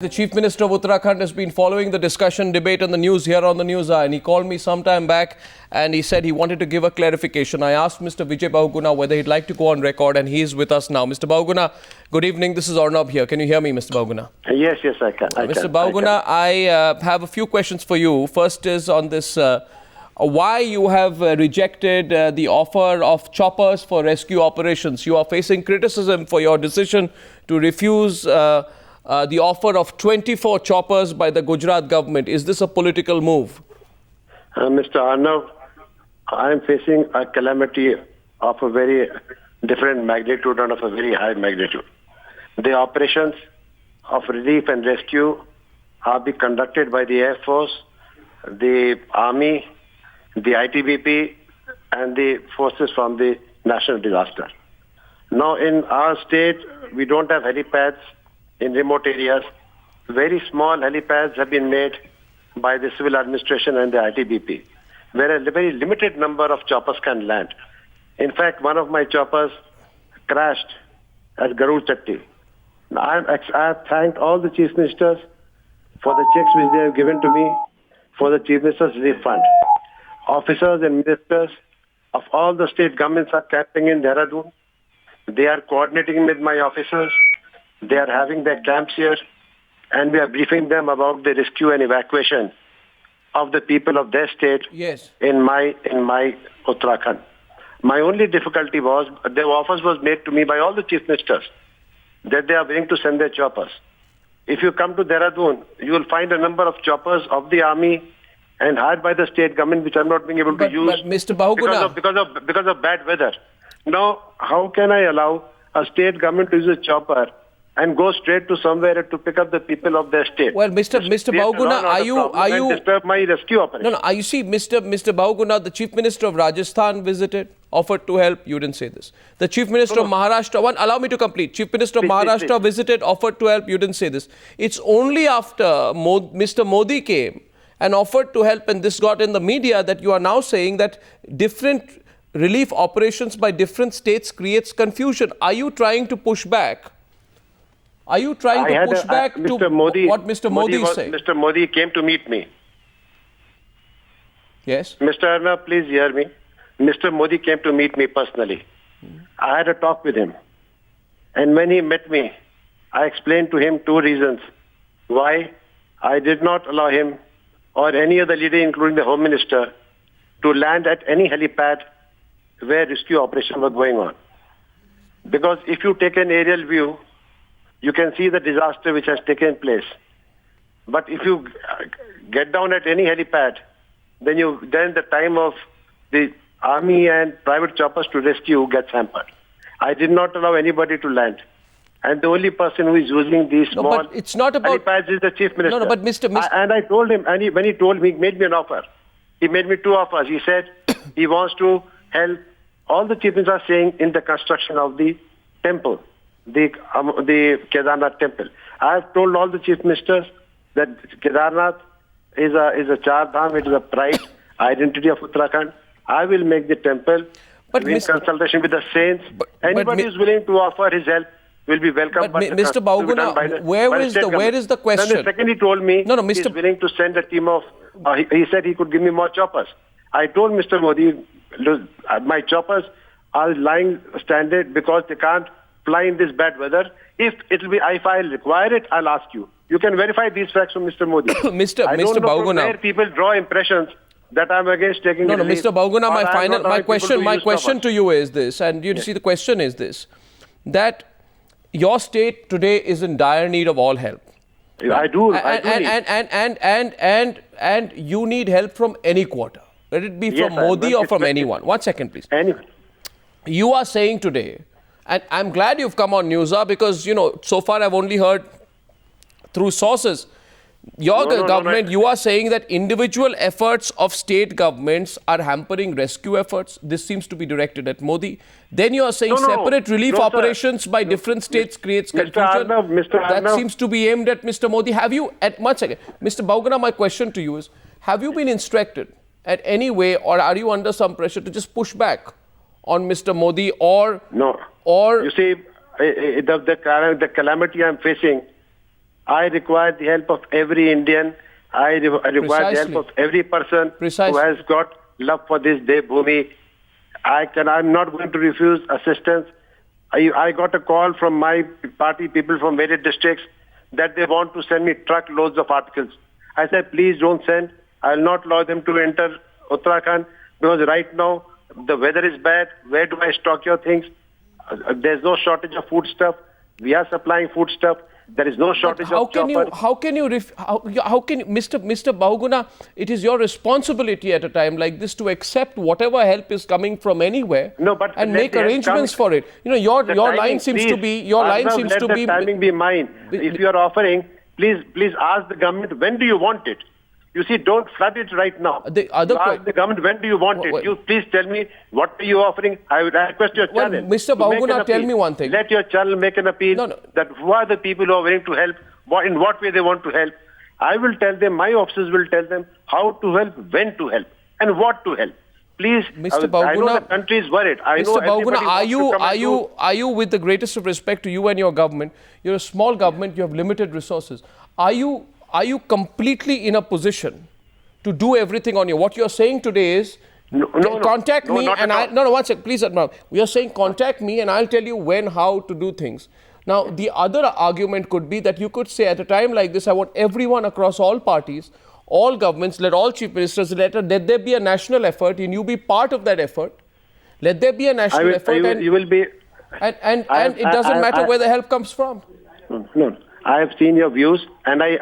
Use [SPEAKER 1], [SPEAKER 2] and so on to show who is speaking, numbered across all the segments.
[SPEAKER 1] The Chief Minister of Uttarakhand has been following the discussion debate on the news here on the Newshour, and he called me some time back and he said he wanted to give a clarification. I asked Mr. Vijay Bahuguna whether he'd like to go on record, and he is with us now. Mr. Bahuguna, good evening. This is Arnab here. Can you hear me, Mr. Bahuguna?
[SPEAKER 2] Yes, I can.
[SPEAKER 1] Mr. Bahuguna, I have a few questions for you. First is on this, why you have rejected the offer of choppers for rescue operations. You are facing criticism for your decision to refuse the offer of 24 choppers by the Gujarat government. Is this a political move?
[SPEAKER 2] Mr. Arnav, I am facing a calamity of a very different magnitude and of a very high magnitude. The operations of relief and rescue are being conducted by the Air Force, the Army, the ITBP, and the forces from the national disaster. Now, in our state, we don't have helipads in remote areas. Very small helipads have been made by the civil administration and the ITBP, where a very limited number of choppers can land. In fact, one of my choppers crashed at Garud Chatti. I have thanked all the chief ministers for the checks which they have given to me for the chief minister's relief fund. Officers and ministers of all the state governments are camping in Dehradun. They are coordinating with my officers. They are having their camps here, and we are briefing them about the rescue and evacuation of the people of their state.
[SPEAKER 1] Yes.
[SPEAKER 2] in my Uttarakhand. My only difficulty was the offers was made to me by all the chief ministers that they are willing to send their choppers. If you come to Dehradun, you will find a number of choppers of the army and hired by the state government, which I'm not being able to use
[SPEAKER 1] but Mr. Bahuguna,
[SPEAKER 2] because of bad weather. Now, how can I allow a state government to use a chopper and go straight to somewhere to pick up the people of their state?
[SPEAKER 1] well, Mr. Bahuguna, are you
[SPEAKER 2] disturb my rescue operation?
[SPEAKER 1] No. You see, Mr. Bahuguna, the Chief Minister of Rajasthan visited, offered to help. You didn't say this. The Chief Minister of Maharashtra, allow me to complete. Chief Minister of Maharashtra visited, offered to help. You didn't say this. It's only after Mr. Modi came and offered to help, and this got in the media, that you are now saying that different relief operations by different states creates confusion. Are you trying to push back? Are you trying to push back to what Mr. Modi is saying?
[SPEAKER 2] Mr. Modi came to meet me.
[SPEAKER 1] Yes.
[SPEAKER 2] Mr. Arnab, please hear me. Mr. Modi came to meet me personally. I had a talk with him. And when he met me, I explained to him two reasons why I did not allow him or any other leader, including the Home Minister, to land at any helipad where rescue operations were going on. Because if you take an aerial view, you can see the disaster which has taken place. But if you get down at any helipad, then the time of the army and private choppers to rescue gets hampered. I did not allow anybody to land. And the only person who is using these small
[SPEAKER 1] but it's not about
[SPEAKER 2] helipads is the chief minister.
[SPEAKER 1] No, but Mr.
[SPEAKER 2] And I told him, and when he told me, he made me an offer. He made me two offers. He said he wants to help. All the chief ministers are saying in the construction of the temple, the Kedarnath temple. I have told all the chief ministers that Kedarnath is a Char Dham. It is a pride, identity of Uttarakhand. I will make the temple in consultation with the saints. Anybody who is willing to offer his help will be welcome.
[SPEAKER 1] But Mr. Bahuguna, where is the question?
[SPEAKER 2] Then the second he told me he is willing to send a team of, he said he could give me more choppers. I told Mr. Modi, look, my choppers are lying stranded because they can't fly in this bad weather. If I require it, I'll ask you. You can verify these facts from Mr. Modi.
[SPEAKER 1] Mr.
[SPEAKER 2] I don't know
[SPEAKER 1] Bahuguna,
[SPEAKER 2] from where people draw impressions that I'm against taking
[SPEAKER 1] No,
[SPEAKER 2] relief,
[SPEAKER 1] Mr. Bahuguna, my question to you is this, and you see the question is this, that your state today is in dire need of all help.
[SPEAKER 2] I do.
[SPEAKER 1] And you need help from any quarter. Let it be from Modi or from anyone. 1 second, please.
[SPEAKER 2] Anyone.
[SPEAKER 1] You are saying today, and I'm glad you've come on Newshour, because, so far I've only heard through sources. Your government, you are saying that individual efforts of state governments are hampering rescue efforts. This seems to be directed at Modi. Then you are saying separate relief operations by different states creates confusion. That seems to be aimed at Mr. Modi. Have you, Mr. Bahuguna, my question to you is, have you been instructed at any way, or are you under some pressure to just push back on Mr. Modi or...
[SPEAKER 2] No.
[SPEAKER 1] Or...
[SPEAKER 2] You see, the calamity I'm facing, I require the help of every Indian. I require the
[SPEAKER 1] Precisely.
[SPEAKER 2] help of every person
[SPEAKER 1] Precisely.
[SPEAKER 2] who has got love for this Devbhoomi. I'm not going to refuse assistance. I got a call from my party people from various districts that they want to send me truckloads of articles. I said, please don't send. I will not allow them to enter Uttarakhand because right now the weather is bad. Where do I stock your things? There's no shortage of food stuff. We are supplying food stuff. There is no shortage of choppers.
[SPEAKER 1] How can you, Mr. Bahuguna, it is your responsibility at a time like this to accept whatever help is coming from anywhere and make arrangements for it. You know, your line seems to be,
[SPEAKER 2] let the timing be mine. If you are offering, please ask the government, when do you want it? You see, don't flood it right now. Ask the government, when do you want it? You please tell me, what are you offering? I request your channel.
[SPEAKER 1] Mr. Bahuguna, tell me one thing.
[SPEAKER 2] Let your channel make an appeal that who are the people who are willing to help, in what way they want to help. I will tell them, my officers will tell them how to help, when to help, and what to help. Please,
[SPEAKER 1] Mr. Bahuguna,
[SPEAKER 2] I know the country is worried.
[SPEAKER 1] Mr. Bahuguna, are you, with the greatest of respect to you and your government, you're a small government, you have limited resources. Are you completely in a position to do everything on your? What you're saying today is, contact me and one second, please. We are saying contact me and I'll tell you when, how to do things. Now, the other argument could be that you could say at a time like this, I want everyone across all parties, all governments, let all chief ministers, let there be a national effort and you be part of that effort. Let there be a national effort and
[SPEAKER 2] you will be.
[SPEAKER 1] And it doesn't matter where the help comes from.
[SPEAKER 2] No. I have seen your views, and I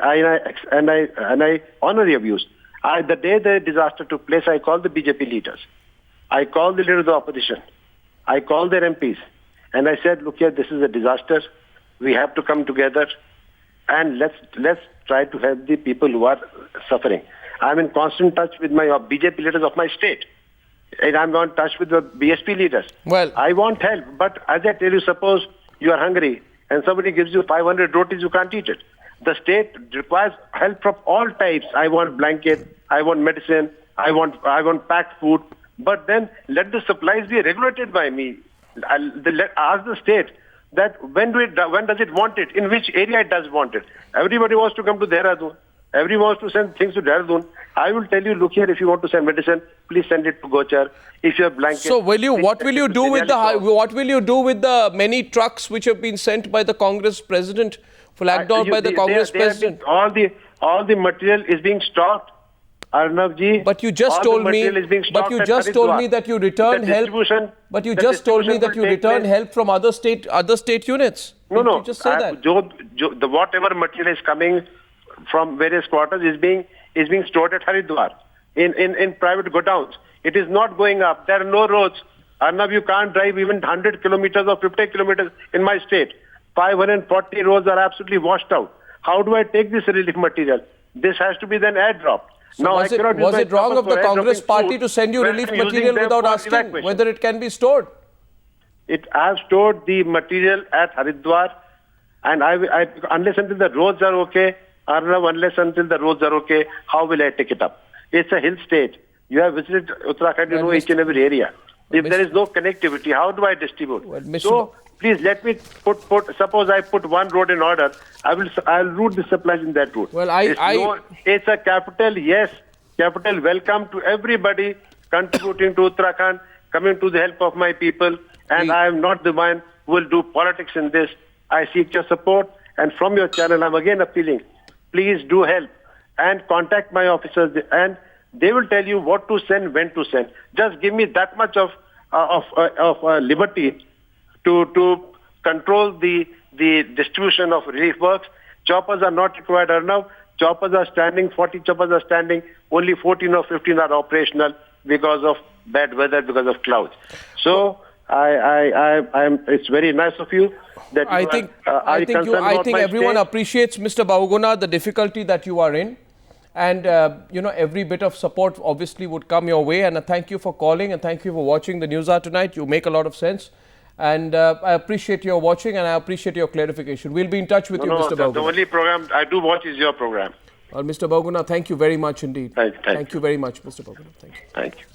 [SPEAKER 2] honor your views. The day the disaster took place, I called the BJP leaders. I called the leader of the opposition. I called their MPs, and I said, "Look here, this is a disaster. We have to come together, and let's try to help the people who are suffering." I'm in constant touch with my BJP leaders of my state, and I'm in touch with the BSP leaders.
[SPEAKER 1] Well,
[SPEAKER 2] I want help, but as I tell you, suppose you are hungry and somebody gives you 500 rotis, you can't eat it. The state requires help from all types. I want blanket, I want medicine, I want packed food. But then let the supplies be regulated by me. Ask the state that when does it want it, in which area it does want it. Everybody wants to come to Dehradun. Everyone wants to send things to Dehradun. I will tell you, look here, if you want to send medicine, please send it to Gochar. If you have blankets...
[SPEAKER 1] So what will you do with the many trucks which have been sent by the Congress president, flagged out by the Congress president?
[SPEAKER 2] All the material is being stocked, Arnavji.
[SPEAKER 1] But you just told me that you return help. But you just told me that you return help from other state units.
[SPEAKER 2] No.
[SPEAKER 1] Did you just say that?
[SPEAKER 2] Whatever material is coming from various quarters is being stored at Haridwar in private godowns. It is not going up. There are no roads. Arnav, you can't drive even 100 kilometers or 50 kilometers in my state. 540 roads are absolutely washed out. How do I take this relief material? This has to be then airdropped.
[SPEAKER 1] So now, was it wrong of the Congress party to send you relief material without asking whether it can be stored?
[SPEAKER 2] I have stored the material at Haridwar, and unless until the roads are okay, Arnav, unless until the roads are okay, how will I take it up? It's a hill state. You have visited Uttarakhand, you know each and every area. If there is no connectivity, how do I distribute? So please let me suppose I put one road in order, I'll route the supplies in that route.
[SPEAKER 1] Well,
[SPEAKER 2] it's a capital, yes, capital welcome to everybody contributing to Uttarakhand, coming to the help of my people, and I am not the one who will do politics in this. I seek your support, and from your channel, I'm again appealing. Please do help and contact my officers, and they will tell you what to send, when to send. Just give me that much of liberty to control the distribution of relief works. Choppers are not required now. Choppers are standing, 40 choppers are standing. Only 14 or 15 are operational because of bad weather, because of clouds. So it's very nice of you. That
[SPEAKER 1] I think everyone appreciates, Mr. Bahuguna, the difficulty that you are in, and every bit of support obviously would come your way. And thank you for calling, and thank you for watching the Newshour tonight. You make a lot of sense, and I appreciate your watching, and I appreciate your clarification. We'll be in touch with you, Mr. Bahuguna.
[SPEAKER 2] The only program I do watch is your program.
[SPEAKER 1] Well, Mr. Bahuguna, thank you very much indeed.
[SPEAKER 2] Thank you
[SPEAKER 1] very much, Mr. Bahuguna. Thank you.
[SPEAKER 2] Thank you.